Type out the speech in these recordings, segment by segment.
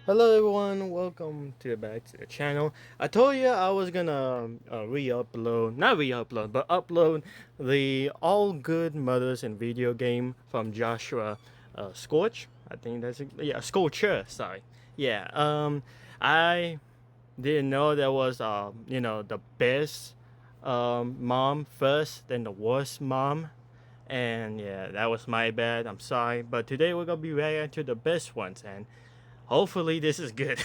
Hello everyone, welcome back to the channel. I told you I was gonna not re-upload, but upload the All Good Mothers in Video Game from Joshua Scorch. I think Scorcher. Sorry. Yeah. I didn't know there was the best mom first, then the worst mom. And yeah, that was my bad. I'm sorry. But today we're gonna be reacting to the best ones, and hopefully this is good.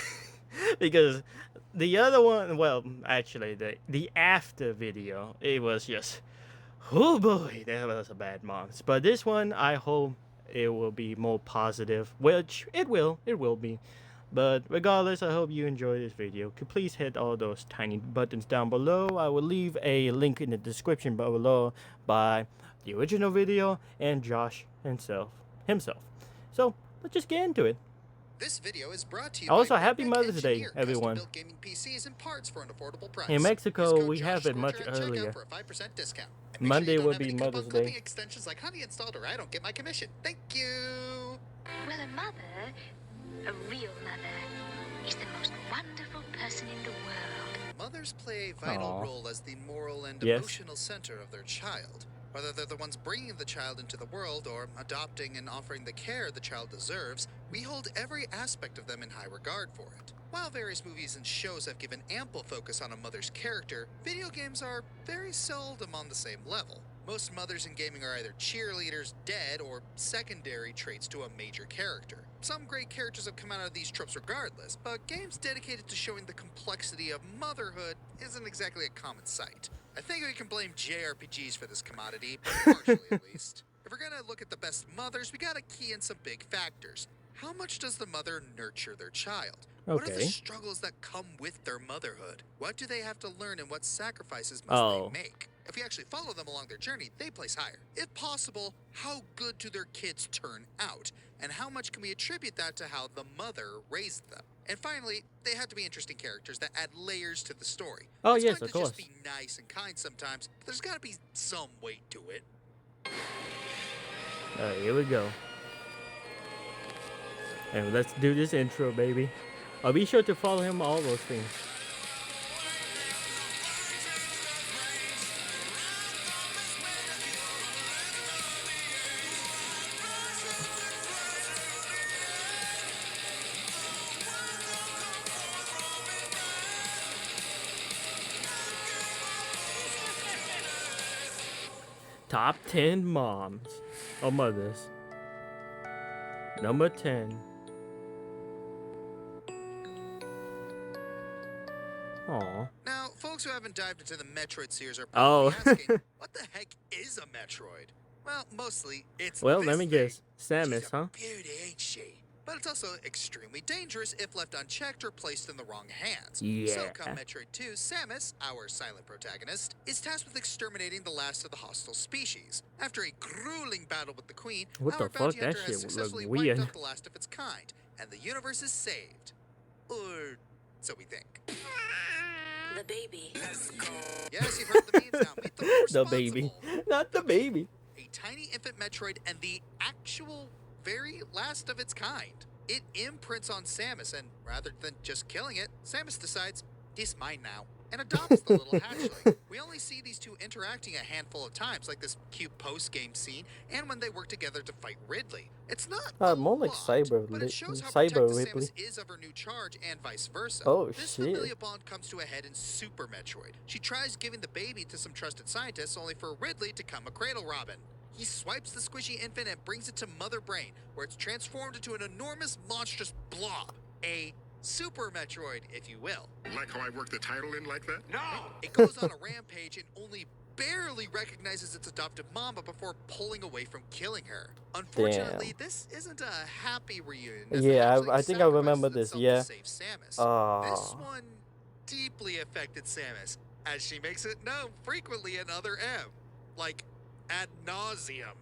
Because the other one, well, actually the after video, it was just, oh boy, that was a bad month. But this one, I hope it will be more positive, which it will be. But regardless, I hope you enjoy this video. Please hit all those tiny buttons down below. I will leave a link in the description below by the original video and Josh himself. So let's just get into it. This video is brought to you Also, by happy Mother's Day, everyone. custom-built gaming PCs and parts for an affordable price. In Mexico, Use code we have it much Joshscorcher at checkout earlier. for a 5% discount. And make Monday sure you don't will have be any Mother's coupon Day. clipping extensions like honey installed or I don't get my commission. Thank you. Well, a mother, a real mother, is the most wonderful person in the world. Mothers play a vital role as the moral and Yes. emotional center of their child. Whether they're the ones bringing the child into the world or adopting and offering the care the child deserves, we hold every aspect of them in high regard for it. While various movies and shows have given ample focus on a mother's character, video games are very seldom on the same level. Most mothers in gaming are either cheerleaders, dead, or secondary traits to a major character. Some great characters have come out of these tropes regardless, but games dedicated to showing the complexity of motherhood isn't exactly a common sight. I think we can blame JRPGs for this commodity, partially at least. If we're gonna look at the best mothers, we gotta key in some big factors. How much does the mother nurture their child? What are the Okay. struggles that come with their motherhood? What do they have to learn and what sacrifices must they make? If we actually follow them along their journey, they place higher. If possible, how good do their kids turn out? And how much can we attribute that to how the mother raised them? And finally, they have to be interesting characters that add layers to the story. Oh, It's yes, fine of to just course. be nice and kind sometimes, but there's gotta be some weight to it. Alright, here we go. And let's do this intro, baby. I'll be sure to follow him all those things. Top 10 moms or mothers. Number 10. Aw. Now, folks who haven't dived into the Metroid series are Oh. probably asking, what the heck is a Metroid? Well, mostly, it's Well, this let me thing. guess. Samus, She's a huh? beauty, ain't she? But it's also extremely dangerous if left unchecked or placed in the wrong hands. Yeah. So come Metroid 2, Samus, our silent protagonist, is tasked with exterminating the last of the hostile species. After a grueling battle with the Queen, What our the fuck? bounty That hunter shit has look successfully weird. wiped out the last of its kind, and the universe is saved. Or so we think. The baby. Yes, you've heard the memes now. Meet the The baby. responsible. Not the baby. A tiny infant Metroid and the actual very last of its kind. It imprints on Samus, and rather than just killing it, Samus decides, he's mine now, and adopts the little hatchling. We only see these two interacting a handful of times, like this cute post-game scene, and when they work together to fight Ridley. It's not More like but it shows how Cyber protective Ripley. Samus is of her new charge, and vice versa. Oh, This shit. familial bond comes to a head in Super Metroid. She tries giving the baby to some trusted scientists, only for Ridley to come a cradle robin. He swipes the squishy infant and brings it to Mother Brain, where it's transformed into an enormous, monstrous blob. A Super Metroid, if you will. Like how I worked the title in like that? No! It goes on a rampage and only barely recognizes its adoptive mama before pulling away from killing her. Unfortunately, this isn't a happy reunion. as the Yeah, hatchling I think I remember sacrifices this, itself yeah. to save Samus. Aw. This one deeply affected Samus, as she makes it known frequently in other M, like ad nauseum.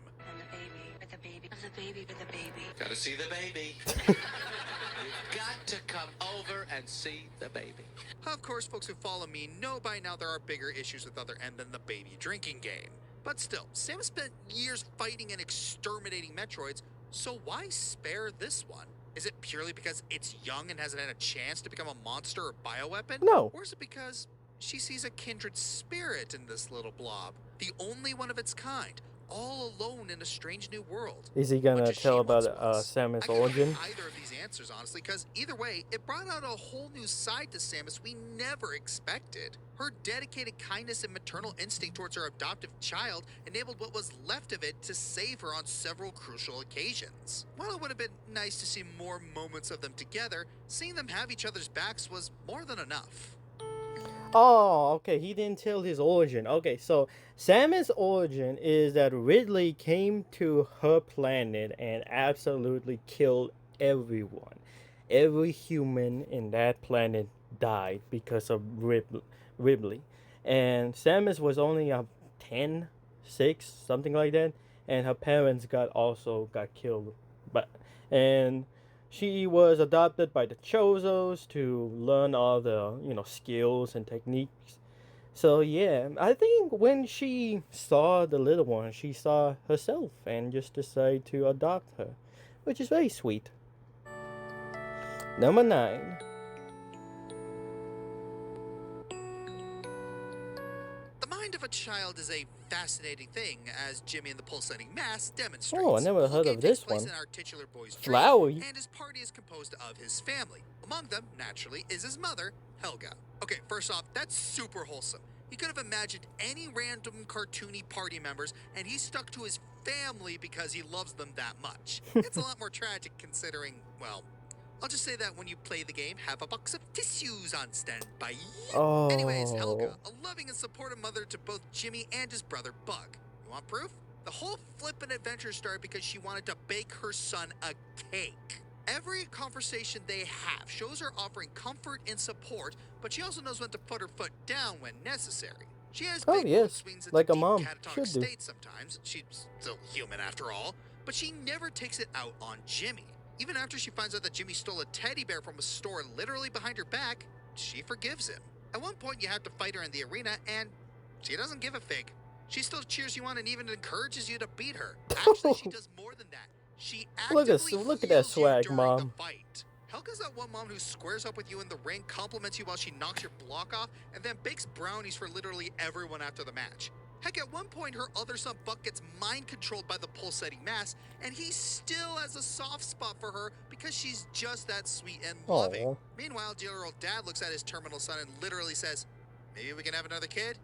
And the baby, with the baby, with the baby, with the baby. Gotta see the baby. You've got to come over and see the baby. Of course, folks who follow me know by now there are bigger issues with Other M than the baby drinking game. But still, Samus spent years fighting and exterminating Metroids, so why spare this one? Is it purely because it's young and hasn't had a chance to become a monster or bioweapon? No. Or is it because she sees a kindred spirit in this little blob, the only one of its kind, all alone in a strange new world? Is he gonna Much as tell she about once was. Samus' I can't origin? buy either of these answers, honestly, because either way, it brought out a whole new side to Samus we never expected. Her dedicated kindness and maternal instinct towards her adoptive child enabled what was left of it to save her on several crucial occasions. While it would have been nice to see more moments of them together, seeing them have each other's backs was more than enough. Oh, okay, he didn't tell his origin. Okay, so Samus' origin is that Ridley came to her planet and absolutely killed everyone. Every human in that planet died because of Ridley. And Samus was only a 10, 6, something like that, and her parents got killed. But and she was adopted by the Chozos to learn all the skills and techniques. So yeah, I think when she saw the little one, she saw herself and just decided to adopt her, which is very sweet. Number 9. The mind of a child is a fascinating thing, as Jimmy and the Pulsating Mass demonstrates. Oh, I never The whole heard game of takes this place one. in our titular boy's Flowery. dream, and his party is composed of his family. Among them, naturally, is his mother, Helga. Okay, first off, that's super wholesome. He could have imagined any random cartoony party members, and he stuck to his family because he loves them that much. It's a lot more tragic considering, well, I'll just say that when you play the game, have a box of tissues on standby. Oh. Anyways, Helga, a loving and supportive mother to both Jimmy and his brother Bug. You want proof? The whole flippin' adventure started because she wanted to bake her son a cake. Every conversation they have shows her offering comfort and support, but she also knows when to put her foot down when necessary. She has big mood swings into like a deep mom catatonic should do. states sometimes. She's still human after all, but she never takes it out on Jimmy. Even after she finds out that Jimmy stole a teddy bear from a store literally behind her back, she forgives him. At one point, you have to fight her in the arena, and she doesn't give a fig. She still cheers you on and even encourages you to beat her. Actually, she does more than that. She actively Look at that heals you swag, during Mom. the fight. Helga's that one mom who squares up with you in the ring, compliments you while she knocks your block off, and then bakes brownies for literally everyone after the match. Heck, at one point, her other son Buck gets mind-controlled by the Pulsating Mass, and he still has a soft spot for her because she's just that sweet and loving. Aww. Meanwhile, dear old dad looks at his terminal son and literally says, "Maybe we can have another kid?"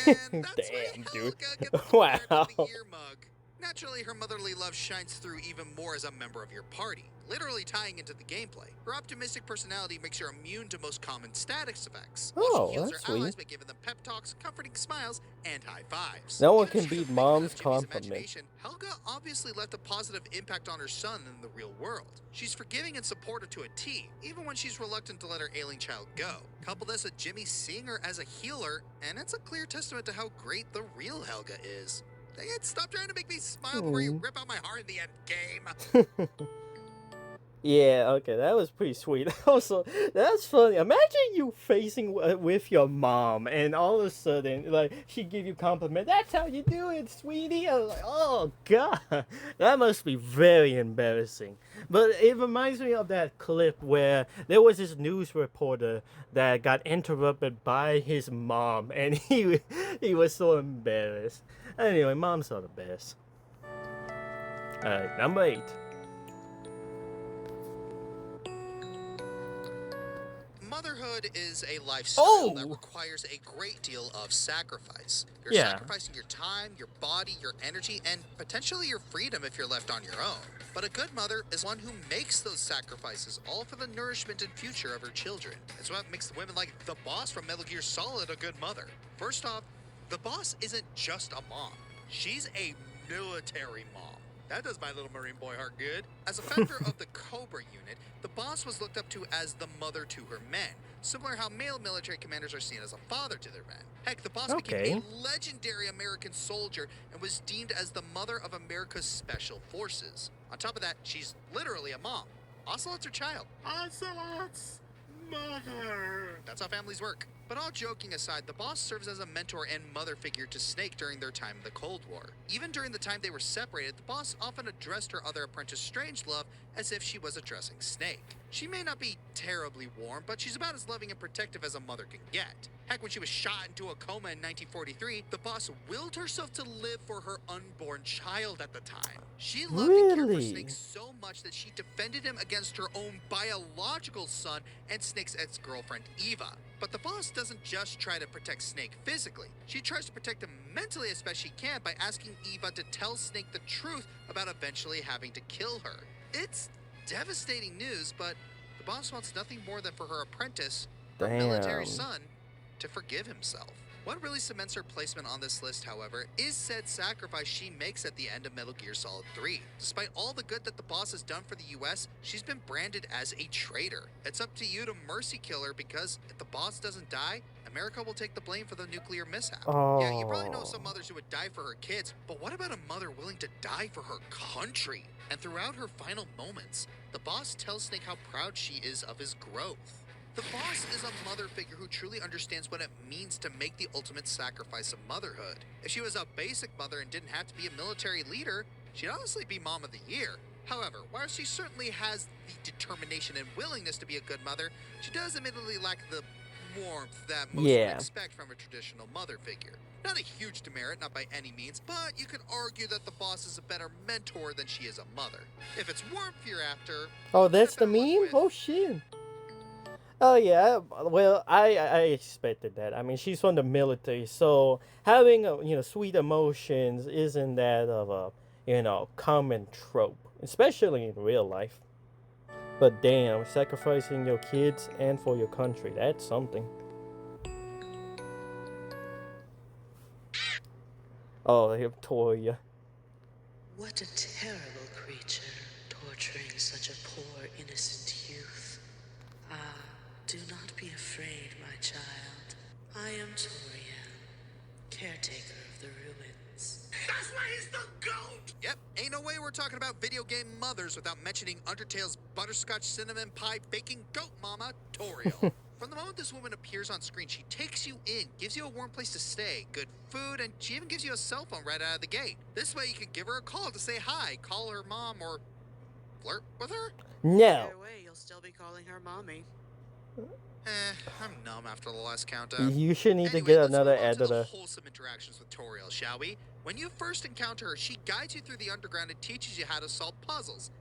And that's Damn, when dude. Helga gets Wow. Parent of the Year mug. Naturally, her motherly love shines through even more as a member of your party, literally tying into the gameplay. Her optimistic personality makes her immune to most common status effects, while she heals that's her allies sweet. by giving them pep talks, comforting smiles, and high fives. No one Even can if she's a beat figment mom's of Jimmy's compliment. imagination, Helga obviously left a positive impact on her son in the real world. She's forgiving and supportive to a T, even when she's reluctant to let her ailing child go. Couple this with Jimmy seeing her as a healer, and it's a clear testament to how great the real Helga is. Dang it, stop trying to make me smile before you rip out my heart in the end game. Yeah, okay, that was pretty sweet. Also, that's funny. Imagine you facing with your mom, and all of a sudden, like, she give you compliment. That's how you do it, sweetie. I was like, oh god, that must be very embarrassing. But it reminds me of that clip where there was this news reporter that got interrupted by his mom, and he was so embarrassed. Anyway, moms are the best. All right, number 8. Motherhood is a lifestyle that Oh! requires a great deal of sacrifice. You're Yeah. sacrificing your time, your body, your energy, and potentially your freedom if you're left on your own. But a good mother is one who makes those sacrifices, all for the nourishment and future of her children. It's what makes the women like the boss from Metal Gear Solid a good mother. First off, the boss isn't just a mom. She's a military mom. That does my little Marine boy heart good. As a founder of the Cobra unit, the boss was looked up to as the mother to her men, similar how male military commanders are seen as a father to their men. Heck, the boss became a legendary American soldier and was deemed as the mother of America's special forces. On top of that, she's literally a mom. Ocelot's her child. Ocelots! Mother! That's how families work. But all joking aside, the boss serves as a mentor and mother figure to Snake during their time in the Cold War. Even during the time they were separated, the boss often addressed her other apprentice Strangelove as if she was addressing Snake. She may not be terribly warm, but she's about as loving and protective as a mother can get. Heck, when she was shot into a coma in 1943, the boss willed herself to live for her unborn child at the time. She loved and cared for Snake so much that she defended him against her own biological son and Snake's ex-girlfriend, Eva. But the boss doesn't just try to protect Snake physically. She tries to protect him mentally as best she can by asking Eva to tell Snake the truth about eventually having to kill her. It's devastating news, but the boss wants nothing more than for her apprentice, her military son, to forgive himself. What really cements her placement on this list, however, is said sacrifice she makes at the end of Metal Gear Solid 3. Despite all the good that the boss has done for the US, she's been branded as a traitor. It's up to you to mercy kill her, because if the boss doesn't die, America will take the blame for the nuclear mishap. Yeah, you probably know some mothers who would die for her kids, but what about a mother willing to die for her country? And throughout her final moments, the boss tells Snake how proud she is of his growth. The boss is a mother figure who truly understands what it means to make the ultimate sacrifice of motherhood. If she was a basic mother and didn't have to be a military leader, she'd honestly be Mom of the Year. However, while she certainly has the determination and willingness to be a good mother, she does admittedly lack the warmth that most would expect from a traditional mother figure. Not a huge demerit, not by any means, but you could argue that the boss is a better mentor than she is a mother. If it's warmth you're after... Oh, that's the meme? Oh, shit. Oh yeah, well I expected that. I mean, she's from the military, so having sweet emotions isn't that of a common trope, especially in real life. But damn, sacrificing your kids and for your country—that's something. Oh, they have Toya. What a terrible creature, torturing such a poor, innocent youth. Ah, do not be afraid, my child. I am Toriel, caretaker of the ruins. That's why he's the GOAT! Yep, ain't no way we're talking about video game mothers without mentioning Undertale's butterscotch cinnamon pie baking goat mama, Toriel. From the moment this woman appears on screen, she takes you in, gives you a warm place to stay, good food, and she even gives you a cell phone right out of the gate. This way you can give her a call to say hi, call her mom, or flirt with her? No. Either way, you'll still be calling her mommy. I'm numb after the last countdown. You should need Anyway, to get let's another move on to the editor. wholesome interactions with Toriel, shall we? When you first encounter her, she guides you through the underground and teaches you how to solve puzzles.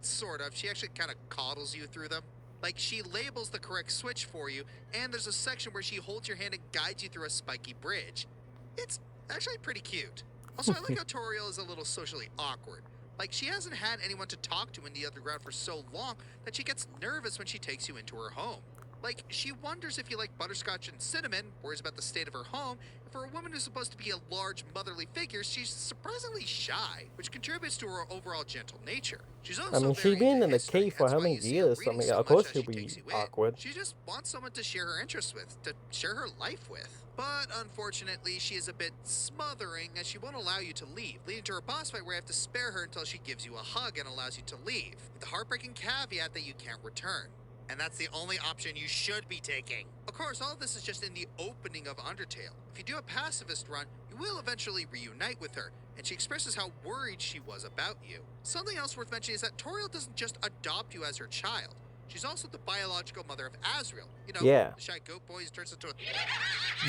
Sort of. She actually kind of coddles you through them. Like, she labels the correct switch for you, and there's a section where she holds your hand and guides you through a spiky bridge. It's actually pretty cute. Also, I like how Toriel is a little socially awkward. Like, she hasn't had anyone to talk to in the underground for so long that she gets nervous when she takes you into her home. Like, she wonders if you like butterscotch and cinnamon, worries about the state of her home, and for a woman who's supposed to be a large motherly figure, she's surprisingly shy, which contributes to her overall gentle nature. She's also I mean, she's been in the cave for how many years? I mean, of course she'll be awkward. She just wants someone to share her interests with, to share her life with. But unfortunately, she is a bit smothering, as she won't allow you to leave, leading to her boss fight where you have to spare her until she gives you a hug and allows you to leave, with the heartbreaking caveat that you can't return. And that's the only option you should be taking. Of course, all of this is just in the opening of Undertale. If you do a pacifist run, you will eventually reunite with her, and she expresses how worried she was about you. Something else worth mentioning is that Toriel doesn't just adopt you as her child. She's also the biological mother of Azrael. You know, the shy goat boy who turns into a...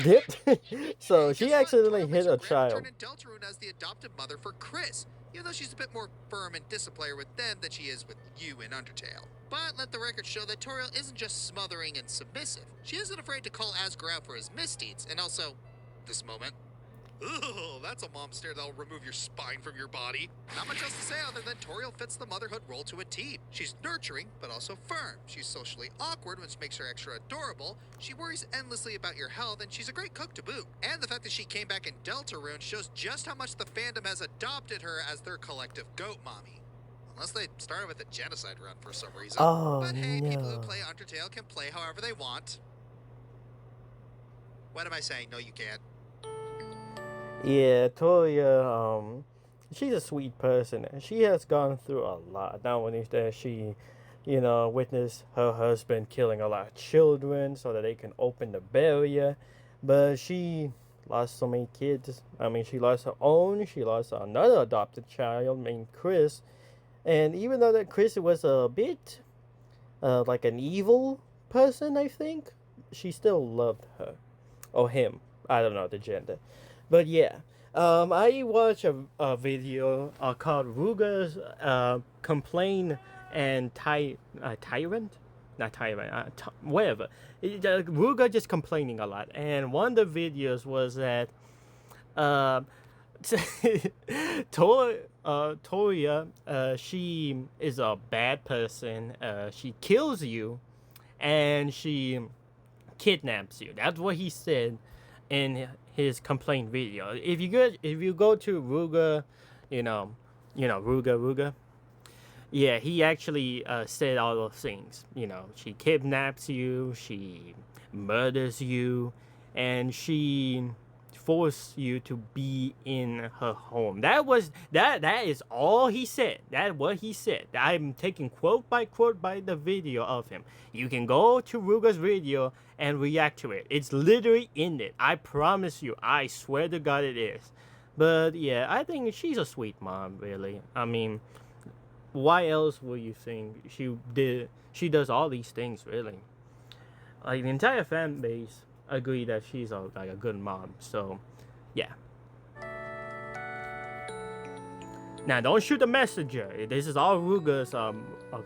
Yep. So she accidentally hit a child. And Deltarune as the adoptive mother for Chris, even though she's a bit more firm and disciplined with them than she is with you in Undertale. But let the record show that Toriel isn't just smothering and submissive. She isn't afraid to call Asger out for his misdeeds, and also, this moment, ugh, that's a mom stare that'll remove your spine from your body. Not much else to say other than Toriel fits the motherhood role to a T. She's nurturing, but also firm. She's socially awkward, which makes her extra adorable. She worries endlessly about your health, and she's a great cook to boot. And the fact that she came back in Deltarune shows just how much the fandom has adopted her as their collective goat mommy. Unless they started with a genocide run for some reason. But hey, people who play Undertale can play however they want. What am I saying? No, you can't. Yeah, Toya, she's a sweet person. She has gone through a lot. Not only that, she witness her husband killing a lot of children so that they can open the barrier. But she lost so many kids. I mean, she lost her own, she lost another adopted child named Chris. And even though that Chris was a bit like an evil person, I think, she still loved her. Or him. I don't know the gender. But yeah. I watched a video called Ruger's Complain and Tyrant? Not Tyrant, whatever. Ruger just complaining a lot. And one of the videos was that Toria, she is a bad person. She kills you and she kidnaps you. That's what he said in his complaint video. If you go to Ruger, Ruger. Yeah, he actually said all those things. She kidnaps you, she murders you, and she forced you to be in her home. That is all he said. That's what he said. I'm taking quote by quote by the video of him. You can go to Ruger's video and react to it. It's literally in it. I promise you. I swear to God it is. But yeah, I think she's a sweet mom, really. I mean, why else would you think she did? She does all these things, really. Like the entire fan base agree that she's a good mom. So, yeah. Now, don't shoot the messenger. This is all Ruger's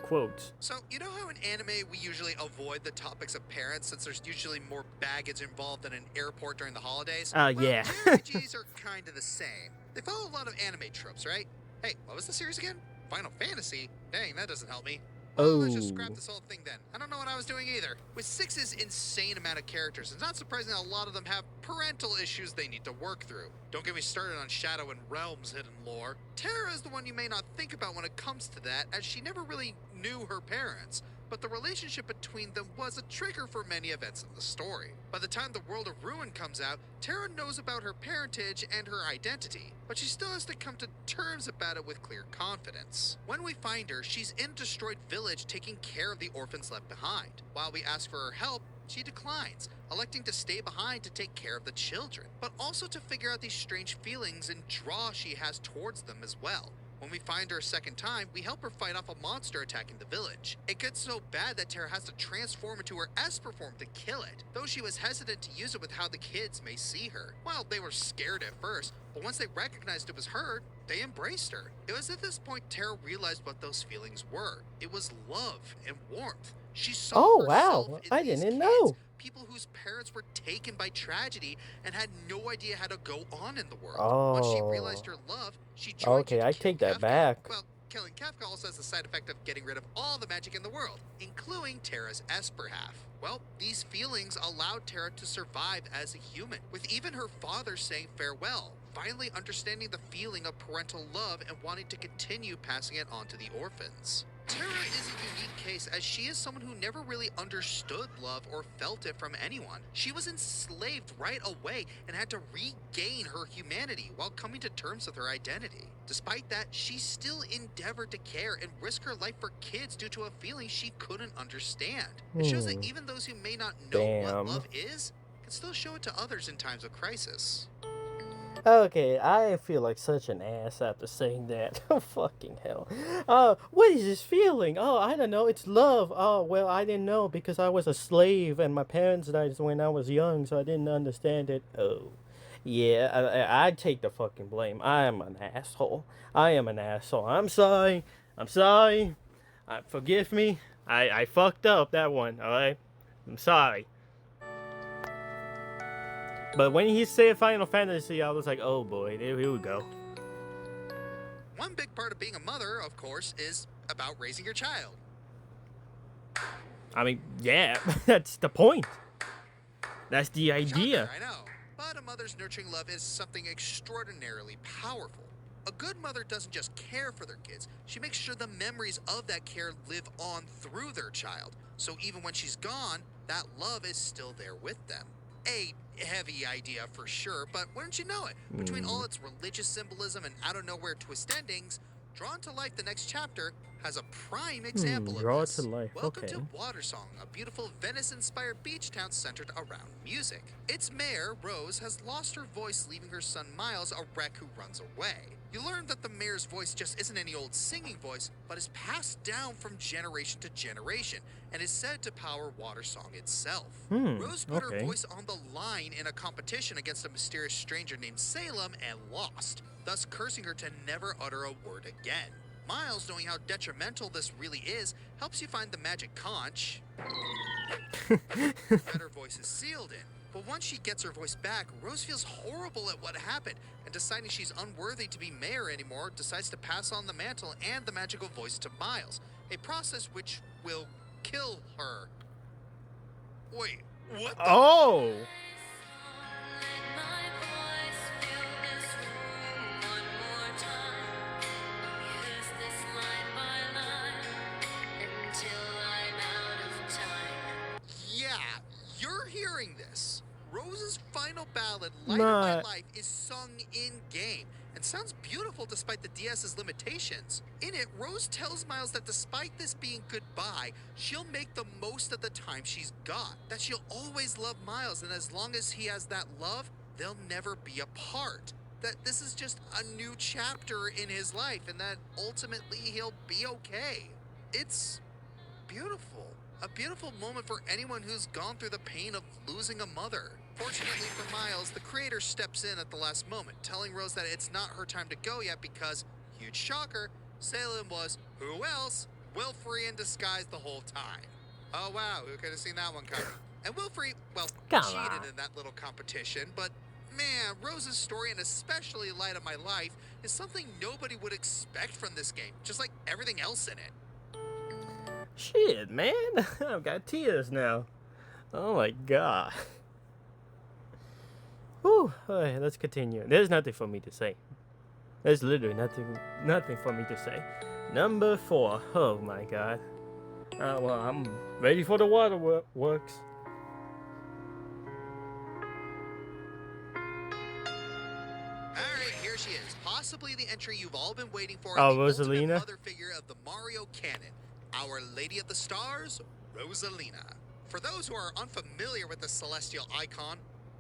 quotes. So, you know how in anime we usually avoid the topics of parents since there's usually more baggage involved than an airport during the holidays? Yeah. JRPGs are kind of the same. They follow a lot of anime tropes, right? Hey, what was the series again? Final Fantasy? Dang, that doesn't help me. Well, let's just scrap this whole thing then. I don't know what I was doing either. With 6's insane amount of characters, it's not surprising that a lot of them have parental issues they need to work through. Don't get me started on Shadow and Realm's hidden lore. Terra is the one you may not think about when it comes to that, as she never really knew her parents. But the relationship between them was a trigger for many events in the story. By the time the World of Ruin comes out, Terra knows about her parentage and her identity, but she still has to come to terms about it with clear confidence. When we find her, she's in a destroyed village taking care of the orphans left behind. While we ask for her help, she declines, electing to stay behind to take care of the children, but also to figure out these strange feelings and draw she has towards them as well. When we find her a second time, we help her fight off a monster attacking the village. It gets so bad that Terra has to transform into her Esper form to kill it, though she was hesitant to use it with how the kids may see her. Well, they were scared at first, but once they recognized it was her, they embraced her. It was at this point Terra realized what those feelings were. It was love and warmth. She saw herself in I these didn't kids, know. people whose parents were taken by tragedy and had no idea how to go on in the world. Once she realized her love, she joined Okay, to I kill take that Kefka. back. Well, killing Kefka also has the side effect of getting rid of all the magic in the world, including Terra's Esper half. Well, these feelings allowed Terra to survive as a human, with even her father saying farewell, finally understanding the feeling of parental love and wanting to continue passing it on to the orphans. Terra is a unique case as she is someone who never really understood love or felt it from anyone. She was enslaved right away and had to regain her humanity while coming to terms with her identity. Despite that, she still endeavored to care and risk her life for kids due to a feeling she couldn't understand. It shows that even those who may not know what love is can still show it to others in times of crisis. Okay, I feel like such an ass after saying that. Fucking hell. What is this feeling? Oh, I don't know. It's love. Oh, well, I didn't know because I was a slave and my parents died when I was young, so I didn't understand it. Oh. Yeah, I take the fucking blame. I am an asshole. I am an asshole. I'm sorry. Forgive me. I fucked up that one, alright? I'm sorry. But when he said Final Fantasy, I was like, oh boy, here we go. One big part of being a mother, of course, is about raising your child. I mean, yeah, that's the point. That's the idea. Shocker, I know. But a mother's nurturing love is something extraordinarily powerful. A good mother doesn't just care for their kids, she makes sure the memories of that care live on through their child. So even when she's gone, that love is still there with them. A heavy idea for sure, but wouldn't you know it? Between all its religious symbolism and out-of-nowhere twist endings, drawn to life the next chapter, has a prime example of Draw this. to life. Welcome Okay. to Watersong, a beautiful Venice-inspired beach town centered around music. Its mayor, Rose, has lost her voice, leaving her son Miles a wreck who runs away. You learn that the mayor's voice just isn't any old singing voice, but is passed down from generation to generation, and is said to power Watersong itself. Rose put her Okay. voice on the line in a competition against a mysterious stranger named Salem and lost, thus cursing her to never utter a word again. Miles, knowing how detrimental this really is, helps you find the magic conch that her voice is sealed in. But once she gets her voice back, Rose feels horrible at what happened, and deciding she's unworthy to be mayor anymore, decides to pass on the mantle and the magical voice to Miles, a process which will kill her. Wait, what the? Oh! Yeah, you're hearing this. Rose's final ballad, Light of My Not- Life, is sung in-game and sounds beautiful despite the DS's limitations. In it, Rose tells Miles that despite this being goodbye, she'll make the most of the time she's got. That she'll always love Miles, and as long as he has that love, they'll never be apart. That this is just a new chapter in his life, and that ultimately he'll be okay. It's beautiful. A beautiful moment for anyone who's gone through the pain of losing a mother. Fortunately for Miles, the creator steps in at the last moment, telling Rose that it's not her time to go yet because, huge shocker, Salem was, who else? Wilfrey in disguise the whole time. Oh wow, who could have seen that one coming? And Wilfrey, well, Come cheated on. in that little competition, but man, Rose's story, and especially Light of My Life, is something nobody would expect from this game, just like everything else in it. Shit, man. I've got tears now. Oh my god. Whew. Alright, let's continue. There's nothing for me to say. There's literally nothing for me to say. Number 4. Oh my god. Well, I'm ready for the waterworks. Alright, here she is. Possibly the entry you've all been waiting for. Oh, the ultimate Rosalina? mother figure of the Mario canon. Our Lady of the Stars, Rosalina. For those who are unfamiliar with the celestial icon,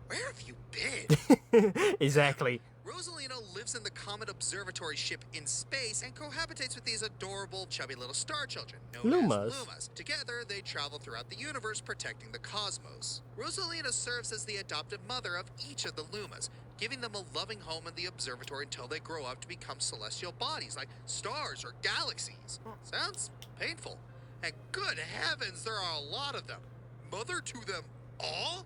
where have you been? Exactly. Rosalina lives in the Comet Observatory ship in space and cohabitates with these adorable, chubby little star children, known Lumas. as Lumas. Together, they travel throughout the universe protecting the cosmos. Rosalina serves as the adopted mother of each of the Lumas, giving them a loving home in the observatory until they grow up to become celestial bodies like stars or galaxies. Sounds painful. And good heavens, there are a lot of them. Mother to them all?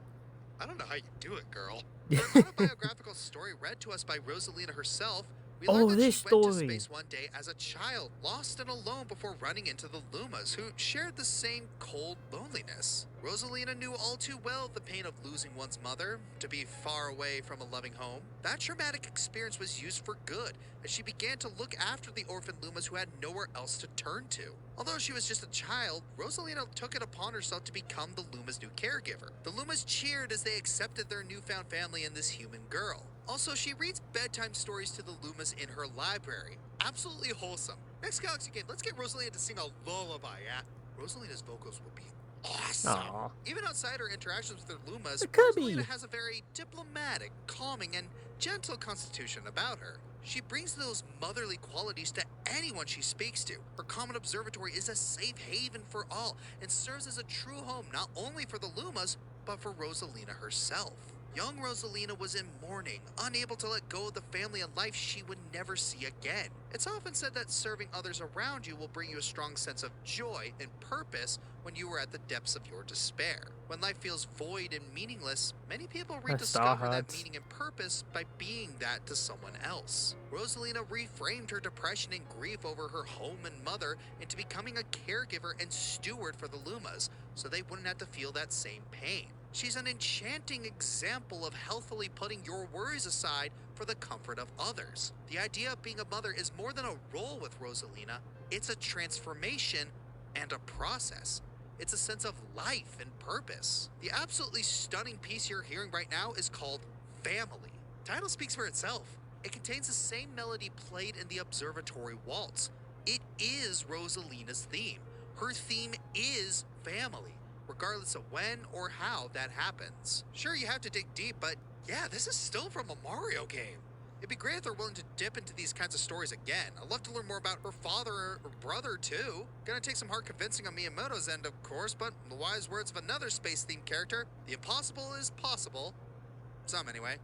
I don't know how you do it, girl. For an autobiographical story read to us by Rosalina herself, we Oh, learned that this she went to story. space one day as a child, lost and alone before running into the Lumas, who shared the same cold loneliness. Rosalina knew all too well the pain of losing one's mother, to be far away from a loving home. That traumatic experience was used for good, as she began to look after the orphan Lumas who had nowhere else to turn to. Although she was just a child, Rosalina took it upon herself to become the Lumas' new caregiver. The Lumas cheered as they accepted their newfound family in this human girl. Also, she reads bedtime stories to the Lumas in her library. Absolutely wholesome. Next Galaxy game, let's get Rosalina to sing a lullaby, yeah? Rosalina's vocals will be awesome. Aw. Even outside her interactions with her Lumas, It could be. Rosalina has a very diplomatic, calming, and gentle constitution about her. She brings those motherly qualities to anyone she speaks to. Her Comet Observatory is a safe haven for all and serves as a true home not only for the Lumas, but for Rosalina herself. Young Rosalina was in mourning, unable to let go of the family and life she would never see again. It's often said that serving others around you will bring you a strong sense of joy and purpose when you are at the depths of your despair. When life feels void and meaningless, many people rediscover that Starhearts. meaning and purpose by being that to someone else. Rosalina reframed her depression and grief over her home and mother into becoming a caregiver and steward for the Lumas, so they wouldn't have to feel that same pain. She's an enchanting example of healthily putting your worries aside for the comfort of others. The idea of being a mother is more than a role with Rosalina. It's a transformation and a process. It's a sense of life and purpose. The absolutely stunning piece you're hearing right now is called Family. Title speaks for itself. It contains the same melody played in the Observatory Waltz, It is Rosalina's theme. Her theme is family, regardless of when or how that happens. Sure, you have to dig deep, but yeah, this is still from a Mario game. It'd be great if they're willing to dip into these kinds of stories again. I'd love to learn more about her father or brother, too. Gonna take some hard convincing on Miyamoto's end, of course, but in the wise words of another space-themed character, the impossible is possible. Some, anyway.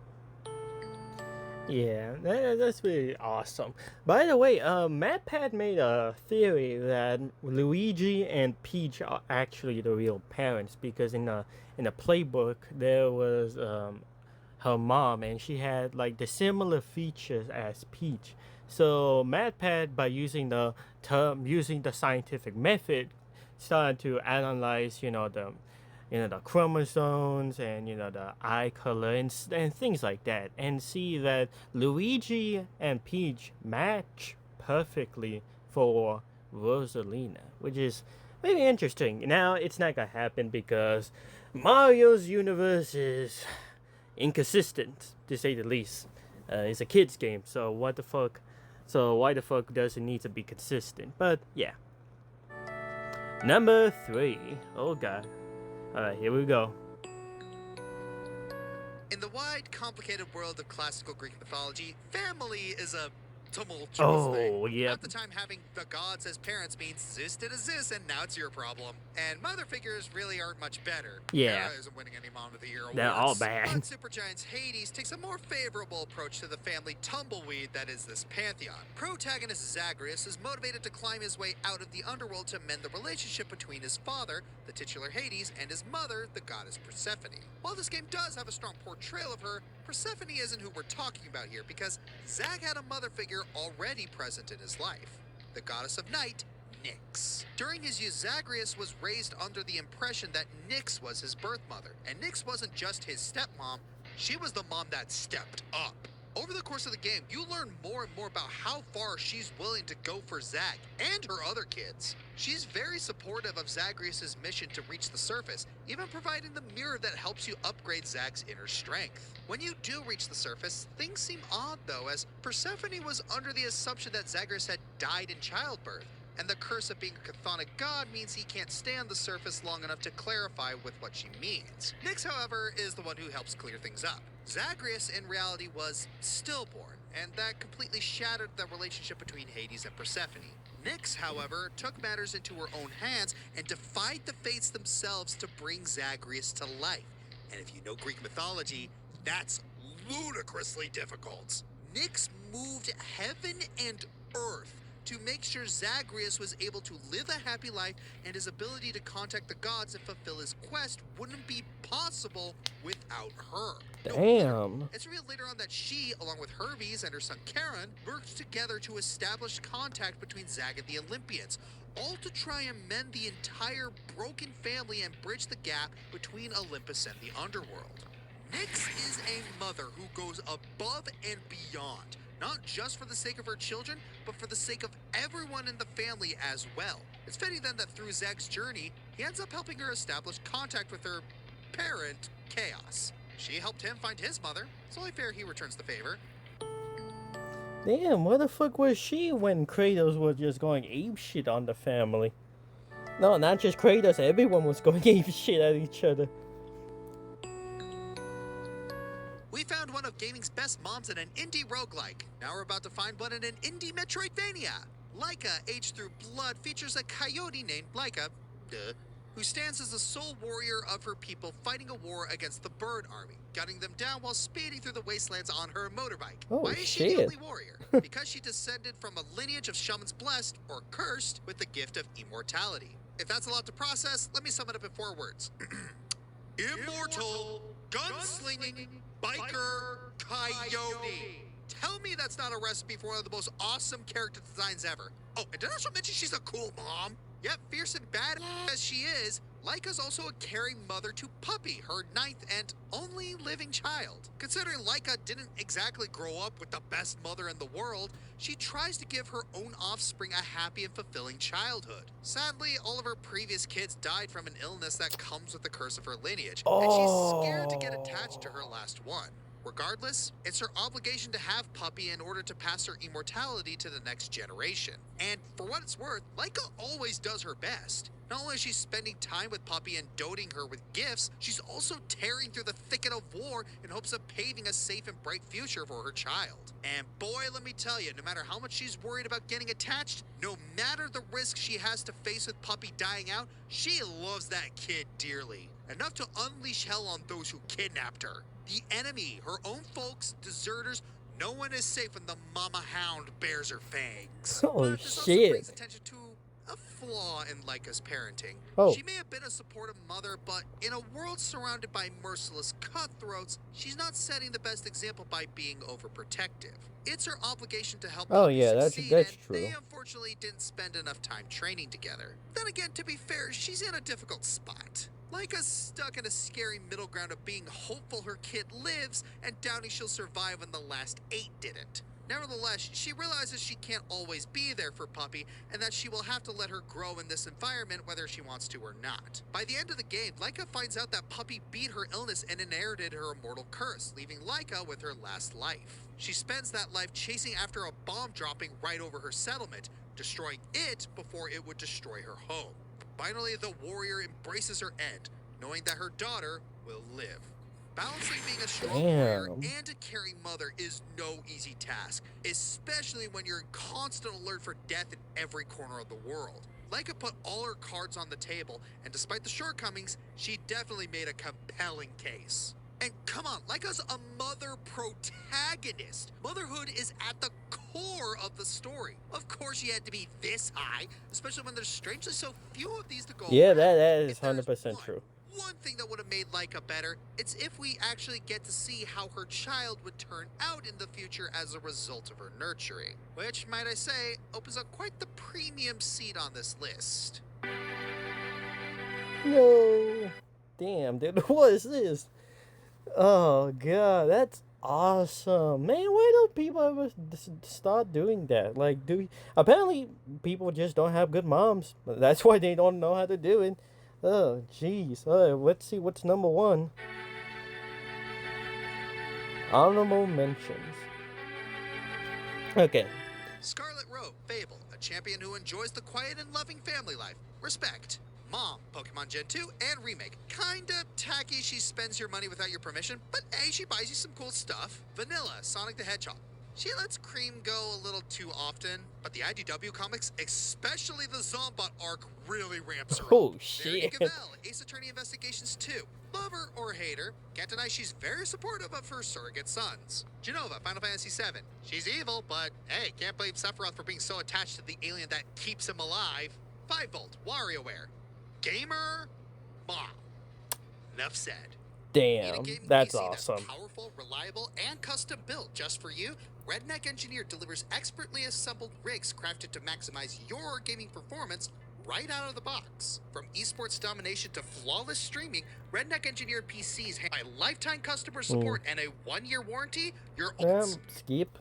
Yeah, that's really awesome. By the way, MatPat made a theory that Luigi and Peach are actually the real parents because in the playbook there was her mom, and she had like the similar features as Peach. So MatPat, by using the scientific method, started to analyze, the chromosomes and the eye color and things like that, and see that Luigi and Peach match perfectly for Rosalina, which is really interesting. Now it's not gonna happen because Mario's universe is inconsistent, to say the least. It's a kids game, so what the fuck? So why the fuck does it need to be consistent? But yeah. Number 3. Oh god. Alright, here we go. In the wide, complicated world of classical Greek mythology, family is a tumultuous thing. Oh, yeah. Half the time, having the gods as parents means Zeus did a Zeus, and now it's your problem. And mother figures really aren't much better. Yeah. Hera isn't winning any Mom of the Year awards. They're all bad. But Supergiant's Hades takes a more favorable approach to the family tumbleweed that is this pantheon. Protagonist Zagreus is motivated to climb his way out of the underworld to mend the relationship between his father, the titular Hades, and his mother, the goddess Persephone. While this game does have a strong portrayal of her, Persephone isn't who we're talking about here because Zag had a mother figure already present in his life, the goddess of night, Nyx. During his youth, Zagreus was raised under the impression that Nyx was his birth mother, and Nyx wasn't just his stepmom, she was the mom that stepped up. Over the course of the game, you learn more and more about how far she's willing to go for Zag and her other kids. She's very supportive of Zagreus' mission to reach the surface, even providing the mirror that helps you upgrade Zag's inner strength. When you do reach the surface, things seem odd though, as Persephone was under the assumption that Zagreus had died in childbirth, and the curse of being a chthonic god means he can't stay on the surface long enough to clarify with what she means. Nyx, however, is the one who helps clear things up. Zagreus, in reality, was stillborn, and that completely shattered the relationship between Hades and Persephone. Nyx, however, took matters into her own hands and defied the fates themselves to bring Zagreus to life. And if you know Greek mythology, that's ludicrously difficult. Nyx moved heaven and earth to make sure Zagreus was able to live a happy life, and his ability to contact the gods and fulfill his quest wouldn't be possible without her. Damn. It's revealed later on that she, along with Hermes and her son Charon, worked together to establish contact between Zag and the Olympians, all to try and mend the entire broken family and bridge the gap between Olympus and the underworld. Nyx is a mother who goes above and beyond, not just for the sake of her children, but for the sake of everyone in the family as well. It's fitting then that through Zag's journey, he ends up helping her establish contact with her parent, Chaos. She helped him find his mother. It's only fair he returns the favor. Damn, where the fuck was she when Kratos was just going apeshit on the family? No, not just Kratos, everyone was going apeshit at each other. We found one of gaming's best moms in an indie roguelike. Now we're about to find one in an indie Metroidvania. Laika, aged through blood, features a coyote named Laika, who stands as the sole warrior of her people fighting a war against the bird army, gunning them down while speeding through the wastelands on her motorbike. Oh, Why is she shit. the only warrior? Because she descended from a lineage of shamans blessed, or cursed, with the gift of immortality. If that's a lot to process, let me sum it up in 4 words. Immortal, gunslinging, biker, coyote. Tell me that's not a recipe for one of the most awesome character designs ever. Oh, and did I also mention she's a cool mom? Yep, fierce and bad as she is, Laika's also a caring mother to Puppy, her 9th and only living child. Considering Laika didn't exactly grow up with the best mother in the world, she tries to give her own offspring a happy and fulfilling childhood. Sadly, all of her previous kids died from an illness that comes with the curse of her lineage, and she's scared to get attached to her last one. Regardless, it's her obligation to have Puppy in order to pass her immortality to the next generation. And for what it's worth, Laika always does her best. Not only is she spending time with Puppy and doting her with gifts, she's also tearing through the thicket of war in hopes of paving a safe and bright future for her child. And boy, let me tell you, no matter how much she's worried about getting attached, no matter the risk she has to face with Puppy dying out, she loves that kid dearly. Enough to unleash hell on those who kidnapped her. The enemy, her own folks, deserters, no one is safe when the mama hound bears her fangs. Oh, But this also shit. brings attention to a flaw in Laika's parenting. Oh. She may have been a supportive mother, but in a world surrounded by merciless cutthroats, she's not setting the best example by being overprotective. It's her obligation to help Oh, Puppy yeah, that's succeed, and true. they unfortunately didn't spend enough time training together. Then again, to be fair, she's in a difficult spot. Laika's stuck in a scary middle ground of being hopeful her kid lives and doubting she'll survive when the last 8 didn't. Nevertheless, she realizes she can't always be there for Puppy and that she will have to let her grow in this environment whether she wants to or not. By the end of the game, Laika finds out that Puppy beat her illness and inherited her immortal curse, leaving Laika with her last life. She spends that life chasing after a bomb dropping right over her settlement, destroying it before it would destroy her home. Finally, the warrior embraces her end, knowing that her daughter will live. Balancing being a strong warrior and a caring mother is no easy task, especially when you're in constant alert for death in every corner of the world. Laika put all her cards on the table, and despite the shortcomings, she definitely made a compelling case. And come on, Laika's a mother protagonist. Motherhood is at the core of the story. Of course she had to be this high, especially when there's strangely so few of these to go Yeah, around. that is If there's 100% true. One thing that would have made Laika better, it's if we actually get to see how her child would turn out in the future as a result of her nurturing. Which, might I say, opens up quite the premium seat on this list. No. Damn, dude, what is this? Oh, God, that's awesome. Man, why don't people ever start doing that? Like, apparently people just don't have good moms. That's why they don't know how to do it. Oh, jeez. Let's see what's number 1. Honorable mentions. Okay. Scarlet Robe, Fable, a champion who enjoys the quiet and loving family life. Respect. Mom, Pokemon Gen 2 and Remake. Kinda tacky she spends your money without your permission, but hey, she buys you some cool stuff. Vanilla, Sonic the Hedgehog. She lets Cream go a little too often, but the IDW comics, especially the Zombot arc, really ramps her up. Oh, Verity shit. Gavel, Ace Attorney Investigations 2. Lover or hater, can't deny she's very supportive of her surrogate sons. Genova, Final Fantasy VII. She's evil, but hey, can't blame Sephiroth for being so attached to the alien that keeps him alive. 5-Volt, WarioWare. Gamer, Mom. Enough said. Need a Damn, game that's PC that's awesome. powerful, reliable, and custom built just for you? Redneck Engineer delivers expertly assembled rigs crafted to maximize your gaming performance right out of the box. From esports domination to flawless streaming, Redneck Engineer PCs have a lifetime customer support and a 1-year warranty. You're Skip.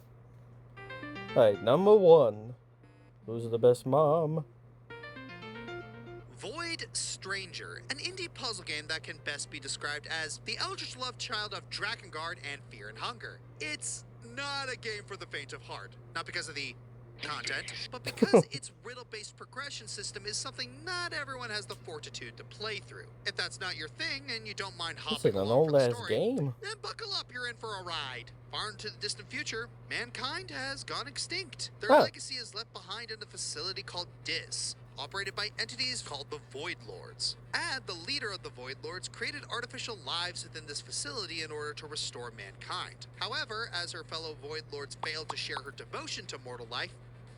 Alright, number 1. Who's the best mom? Void Stranger, an indie puzzle game that can best be described as the eldritch love child of Drakengard and Fear and Hunger. It's not a game for the faint of heart, not because of the content, but because its riddle-based progression system is something not everyone has the fortitude to play through. If that's not your thing and you don't mind This hopping is an along for the old-ass story, game. then buckle up, you're in for a ride. Far into the distant future, mankind has gone extinct. Their legacy is left behind in a facility called Dis, operated by entities called the Void Lords. The leader of the Void Lords, created artificial lives within this facility in order to restore mankind. However, as her fellow Void Lords failed to share her devotion to mortal life,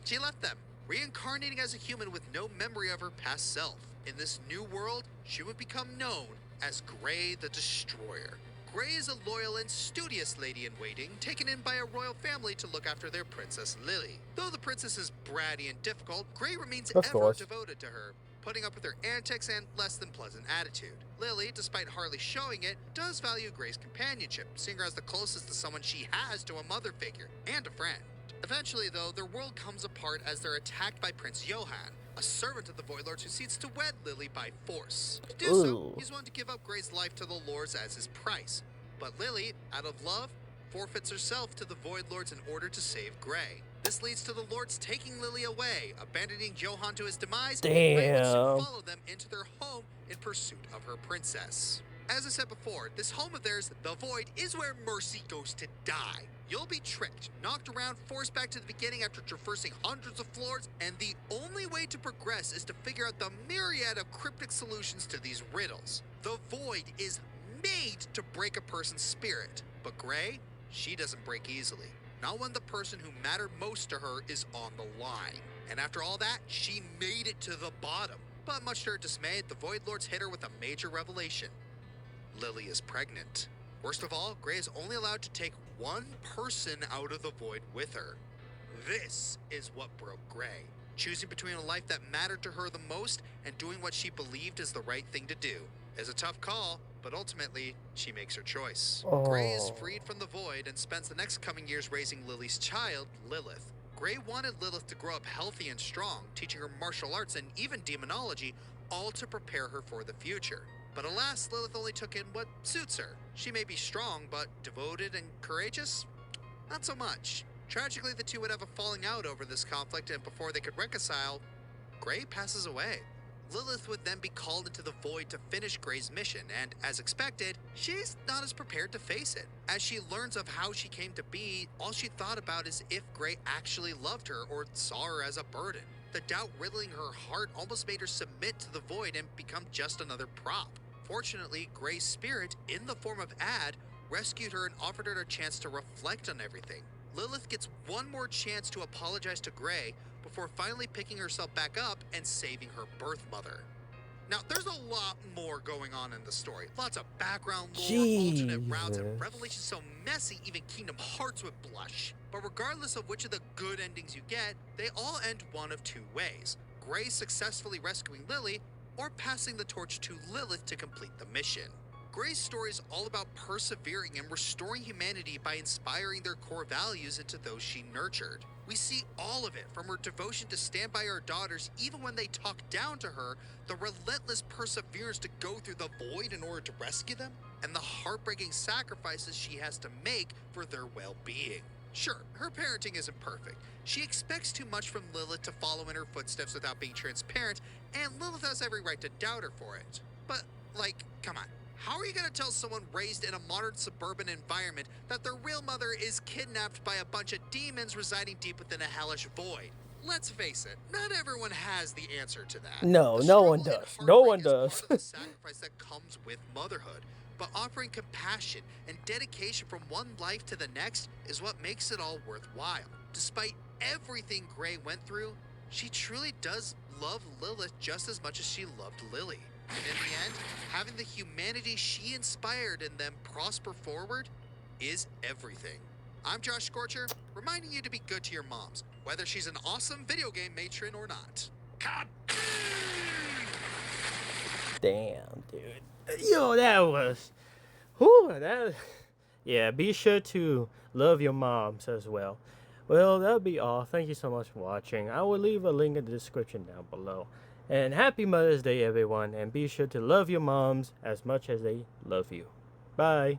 she left them, reincarnating as a human with no memory of her past self. In this new world, she would become known as Grey the Destroyer. Grey is a loyal and studious lady-in-waiting, taken in by a royal family to look after their princess Lily. Though the princess is bratty and difficult, Grey remains ever devoted to her, putting up with her antics and less than pleasant attitude. Lily, despite hardly showing it, does value Grey's companionship, seeing her as the closest to someone she has to a mother figure and a friend. Eventually, though, their world comes apart as they're attacked by Prince Johann, a servant of the Void Lords who seeks to wed Lily by force. To do so, he's willing to give up Grey's life to the Lords as his price. But Lily, out of love, forfeits herself to the Void Lords in order to save Grey. This leads to the Lords taking Lily away, abandoning Johann to his demise. Grey would soon Damn. follow them into their home in pursuit of her princess. As I said before, this home of theirs, the Void, is where Mercy goes to die. You'll be tricked, knocked around, forced back to the beginning after traversing hundreds of floors, and the only way to progress is to figure out the myriad of cryptic solutions to these riddles. The Void is made to break a person's spirit, but Grey, she doesn't break easily. Not when the person who mattered most to her is on the line. And after all that, she made it to the bottom. But much to her dismay, the Void Lords hit her with a major revelation. Lily is pregnant. Worst of all, Grey is only allowed to take one person out of the Void with her. This is what broke Grey, choosing between a life that mattered to her the most and doing what she believed is the right thing to do. It's a tough call, but ultimately, she makes her choice. Grey is freed from the Void and spends the next coming years raising Lily's child, Lilith. Grey wanted Lilith to grow up healthy and strong, teaching her martial arts and even demonology, all to prepare her for the future. But alas, Lilith only took in what suits her. She may be strong, but devoted and courageous? Not so much. Tragically, the two would have a falling out over this conflict, and before they could reconcile, Grey passes away. Lilith would then be called into the Void to finish Grey's mission, and as expected, she's not as prepared to face it. As she learns of how she came to be, all she thought about is if Grey actually loved her or saw her as a burden. The doubt riddling her heart almost made her submit to the Void and become just another prop. Fortunately, Grey's spirit, in the form of Ad, rescued her and offered her a chance to reflect on everything. Lilith gets one more chance to apologize to Grey before finally picking herself back up and saving her birth mother. Now, there's a lot more going on in the story. Lots of background lore, alternate routes, and Jesus. revelations so messy even Kingdom Hearts would blush. But regardless of which of the good endings you get, they all end one of two ways. Grey successfully rescuing Lily, or passing the torch to Lilith to complete the mission. Grey's story is all about persevering and restoring humanity by inspiring their core values into those she nurtured. We see all of it, from her devotion to stand by her daughters even when they talk down to her, the relentless perseverance to go through the Void in order to rescue them, and the heartbreaking sacrifices she has to make for their well-being. Sure, her parenting isn't perfect. She expects too much from Lilith to follow in her footsteps without being transparent, and Lilith has every right to doubt her for it. But, come on. How are you going to tell someone raised in a modern suburban environment that their real mother is kidnapped by a bunch of demons residing deep within a hellish void? Let's face it, not everyone has the answer to that. No, The no one struggle and does. No one heartbreak is does. part of the sacrifice that comes with motherhood. But offering compassion and dedication from one life to the next is what makes it all worthwhile. Despite everything Grey went through, she truly does love Lilith just as much as she loved Lily. And in the end, having the humanity she inspired in them prosper forward is everything. I'm Joshscorcher, reminding you to be good to your moms, whether she's an awesome video game matron or not. Cut! Damn, dude. Yo, that was. Whew, that. Yeah, be sure to love your moms as well. Well, that'll be all. Thank you so much for watching. I will leave a link in the description down below. And happy Mother's Day, everyone. And be sure to love your moms as much as they love you. Bye.